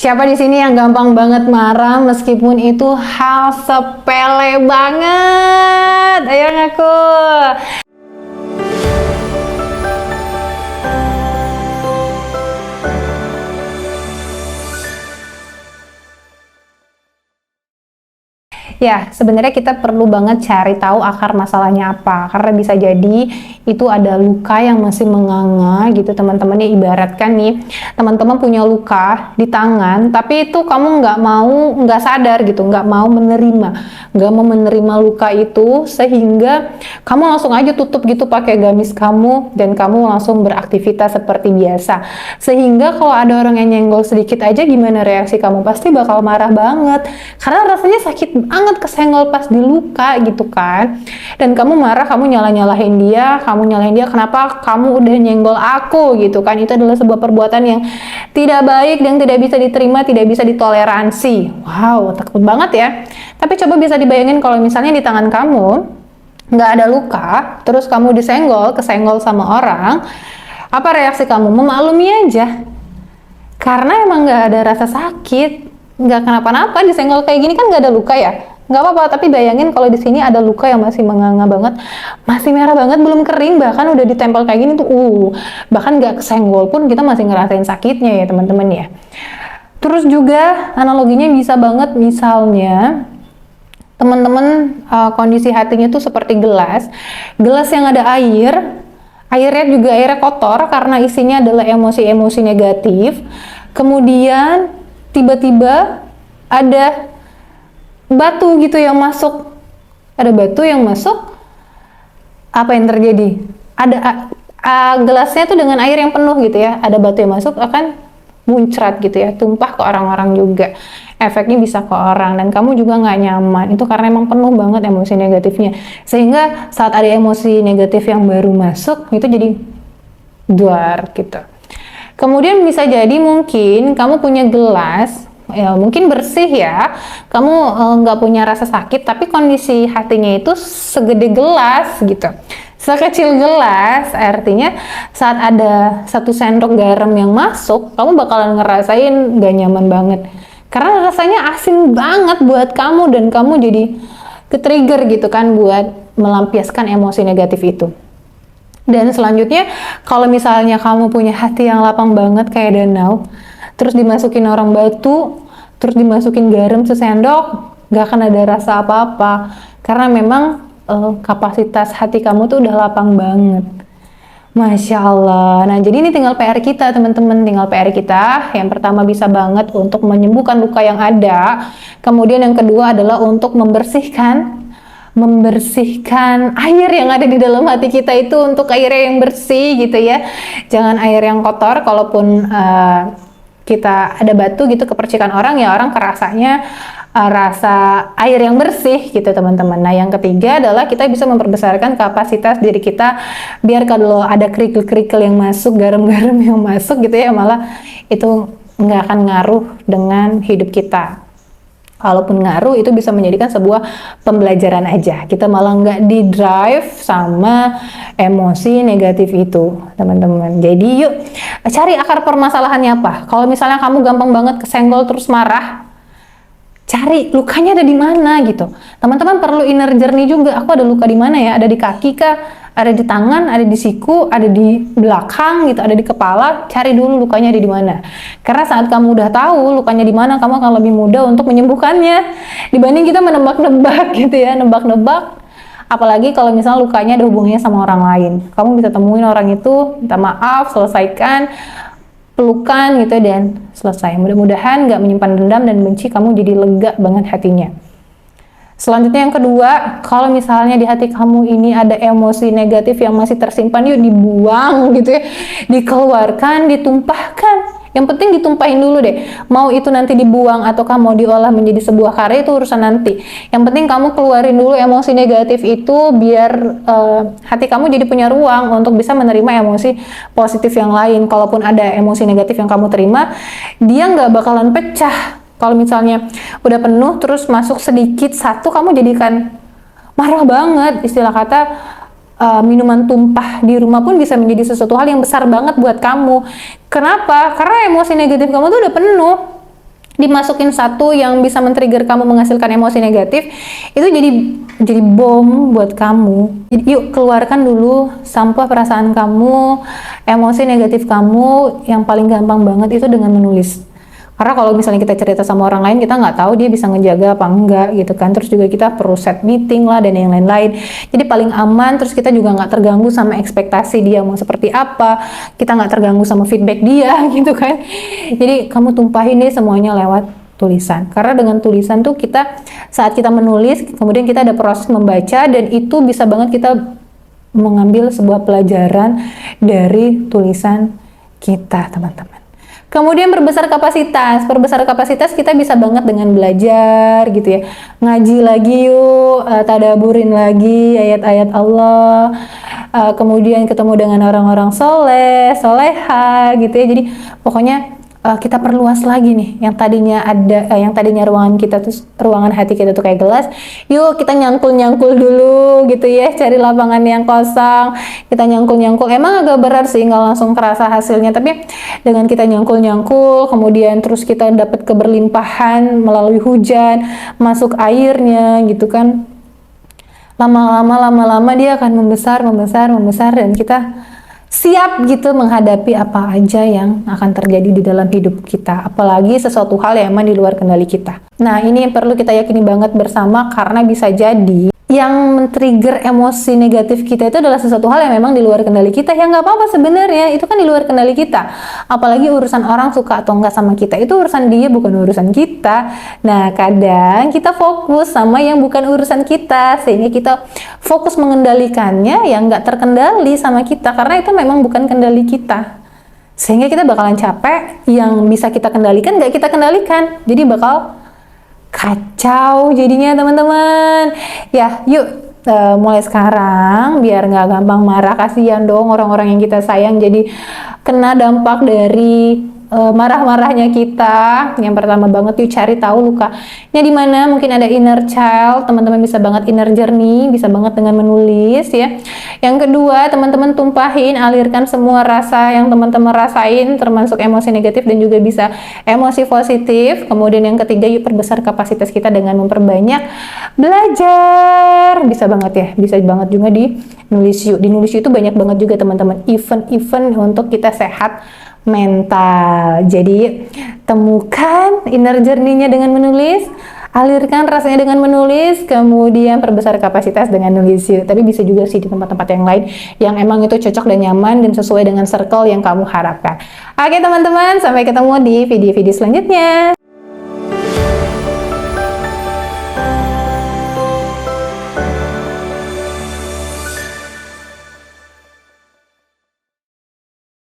Siapa di sini yang gampang banget marah meskipun itu hal sepele banget? Ayo ngaku. Ya, sebenarnya kita perlu banget cari tahu akar masalahnya apa. Karena bisa jadi itu ada luka yang masih menganga gitu teman-teman. Ya, ibaratkan nih, teman-teman punya luka di tangan, tapi itu kamu nggak sadar gitu, nggak mau menerima luka itu, sehingga kamu langsung aja tutup gitu pakai gamis kamu, dan kamu langsung beraktivitas seperti biasa. Sehingga kalau ada orang yang nyenggol sedikit aja, gimana reaksi kamu? Pasti bakal marah banget, karena rasanya sakit banget kesenggol pas di luka gitu kan. Dan kamu marah, kamu nyalahin dia kenapa kamu udah nyenggol aku gitu kan. Itu adalah sebuah perbuatan yang tidak baik dan tidak bisa diterima, tidak bisa ditoleransi. Wow, takut banget ya. Tapi coba bisa dibayangin kalau misalnya di tangan kamu nggak ada luka, terus kamu kesenggol sama orang, apa reaksi kamu? Memaklumi aja, karena emang nggak ada rasa sakit, nggak kenapa-napa, disenggol kayak gini kan nggak ada luka ya, nggak apa-apa. Tapi bayangin kalau di sini ada luka yang masih menganga banget, masih merah banget, belum kering, bahkan udah ditempel kayak gini tuh, bahkan nggak kesenggol pun kita masih ngerasain sakitnya ya teman-teman ya. Terus juga analoginya bisa banget, misalnya teman-teman kondisi hatinya tuh seperti gelas yang ada airnya juga airnya kotor karena isinya adalah emosi-emosi negatif. Kemudian tiba-tiba ada batu gitu yang masuk, apa yang terjadi? Ada gelasnya tuh dengan air yang penuh gitu ya, ada batu yang masuk, akan muncrat gitu ya, tumpah ke orang-orang juga, efeknya bisa ke orang, dan kamu juga nggak nyaman. Itu karena emang penuh banget emosi negatifnya, sehingga saat ada emosi negatif yang baru masuk, itu jadi duar gitu. Kemudian bisa jadi mungkin kamu punya gelas, ya mungkin bersih ya, kamu nggak punya rasa sakit, tapi kondisi hatinya itu segede gelas gitu, sekecil gelas. Artinya saat ada 1 sendok garam yang masuk, kamu bakalan ngerasain gak nyaman banget, karena rasanya asin banget buat kamu, dan kamu jadi ke-trigger gitu kan buat melampiaskan emosi negatif itu. Dan selanjutnya, kalau misalnya kamu punya hati yang lapang banget kayak danau, terus dimasukin orang batu, terus dimasukin garam sesendok, gak akan ada rasa apa-apa, karena memang kapasitas hati kamu tuh udah lapang banget. Masya Allah. Nah, jadi ini tinggal PR kita teman-teman, tinggal PR kita. Yang pertama bisa banget untuk menyembuhkan luka yang ada. Kemudian yang kedua adalah untuk membersihkan air yang ada di dalam hati kita itu, untuk air yang bersih gitu ya. Jangan air yang kotor. Kalaupun kita ada batu gitu kepercikan orang, ya orang kerasanya rasa air yang bersih gitu teman-teman. Nah, yang ketiga adalah kita bisa memperbesarkan kapasitas diri kita, biar kalau ada kerikil-kerikil yang masuk, garam-garam yang masuk gitu ya, malah itu nggak akan ngaruh dengan hidup kita. Kalaupun ngaruh, itu bisa menjadikan sebuah pembelajaran aja. Kita malah nggak di-drive sama emosi negatif itu, teman-teman. Jadi yuk, cari akar permasalahannya apa. Kalau misalnya kamu gampang banget kesenggol terus marah, cari lukanya ada di mana gitu. Teman-teman perlu inner journey juga. Aku ada luka di mana ya? Ada di kaki kah? Ada di tangan? Ada di siku? Ada di belakang gitu? Ada di kepala? Cari dulu lukanya ada di mana. Karena saat kamu udah tahu lukanya di mana, kamu akan lebih mudah untuk menyembuhkannya dibanding kita menebak-nebak gitu ya, nebak-nebak. Apalagi kalau misalnya lukanya ada hubungannya sama orang lain. Kamu bisa temuin orang itu, minta maaf, selesaikan, pelukan gitu, dan selesai. Mudah-mudahan gak menyimpan dendam dan benci, kamu jadi lega banget hatinya. Selanjutnya yang kedua, kalau misalnya di hati kamu ini ada emosi negatif yang masih tersimpan, yuk dibuang gitu ya, dikeluarkan, ditumpahkan. Yang penting ditumpahin dulu deh. Mau itu nanti dibuang ataukah mau diolah menjadi sebuah karya, itu urusan nanti. Yang penting kamu keluarin dulu emosi negatif itu, biar hati kamu jadi punya ruang untuk bisa menerima emosi positif yang lain. Kalaupun ada emosi negatif yang kamu terima, dia nggak bakalan pecah. Kalau misalnya udah penuh terus masuk sedikit satu, kamu jadikan marah banget. Istilah kata minuman tumpah di rumah pun bisa menjadi sesuatu hal yang besar banget buat kamu. Kenapa? Karena emosi negatif kamu tuh udah penuh. dimasukin satu yang bisa men-trigger kamu menghasilkan emosi negatif, itu jadi bom buat kamu. Jadi yuk keluarkan dulu sampah perasaan kamu, emosi negatif kamu. Yang paling gampang banget itu dengan menulis. Karena kalau misalnya kita cerita sama orang lain, kita nggak tahu dia bisa ngejaga apa enggak gitu kan. Terus juga kita perlu set meeting lah dan yang lain-lain. Jadi paling aman, terus kita juga nggak terganggu sama ekspektasi dia mau seperti apa. Kita nggak terganggu sama feedback dia gitu kan. Jadi kamu tumpahin deh semuanya lewat tulisan. Karena dengan tulisan tuh kita, saat kita menulis, kemudian kita ada proses membaca, dan itu bisa banget kita mengambil sebuah pelajaran dari tulisan kita, teman-teman. Kemudian perbesar kapasitas. Perbesar kapasitas kita bisa banget dengan belajar gitu ya. Ngaji lagi yuk, tadaburin lagi ayat-ayat Allah. Kemudian ketemu dengan orang-orang soleh, soleha gitu ya. Jadi pokoknya kita perluas lagi nih, yang tadinya ruangan kita tuh, ruangan hati kita tuh kayak gelas, yuk kita nyangkul dulu gitu ya, cari lapangan yang kosong, kita nyangkul, emang agak berat sih, nggak langsung kerasa hasilnya, tapi dengan kita nyangkul, kemudian terus kita dapat keberlimpahan melalui hujan, masuk airnya gitu kan, lama-lama dia akan membesar, dan kita siap gitu menghadapi apa aja yang akan terjadi di dalam hidup kita, apalagi sesuatu hal yang emang di luar kendali kita. Nah, ini yang perlu kita yakini banget bersama, karena bisa jadi yang men-trigger emosi negatif kita itu adalah sesuatu hal yang memang di luar kendali kita. Ya nggak apa-apa sebenarnya, itu kan di luar kendali kita. Apalagi urusan orang suka atau nggak sama kita, itu urusan dia, bukan urusan kita. Nah, kadang kita fokus sama yang bukan urusan kita, sehingga kita fokus mengendalikannya yang nggak terkendali sama kita, karena itu memang bukan kendali kita. Sehingga kita bakalan capek, yang bisa kita kendalikan nggak kita kendalikan, jadi bakal kacau jadinya, teman-teman. Ya, yuk mulai sekarang biar nggak gampang marah. Kasihan dong orang-orang yang kita sayang jadi kena dampak dari marah-marahnya kita. Yang pertama banget, yuk cari tahu lukanya di mana. Mungkin ada inner child, teman-teman bisa banget inner journey, bisa banget dengan menulis ya. Yang kedua, teman-teman tumpahin, alirkan semua rasa yang teman-teman rasain, termasuk emosi negatif dan juga bisa emosi positif. Kemudian yang ketiga, yuk perbesar kapasitas kita dengan memperbanyak belajar. Bisa banget ya, bisa banget juga di nulis yuk. Di nulis yuk itu banyak banget juga teman-teman event-event untuk kita sehat mental. Jadi temukan inner journey-nya dengan menulis, alirkan rasanya dengan menulis, kemudian perbesar kapasitas dengan nulis yuk. Tapi bisa juga sih di tempat-tempat yang lain yang emang itu cocok dan nyaman dan sesuai dengan circle yang kamu harapkan. Oke teman-teman, sampai ketemu di video-video selanjutnya.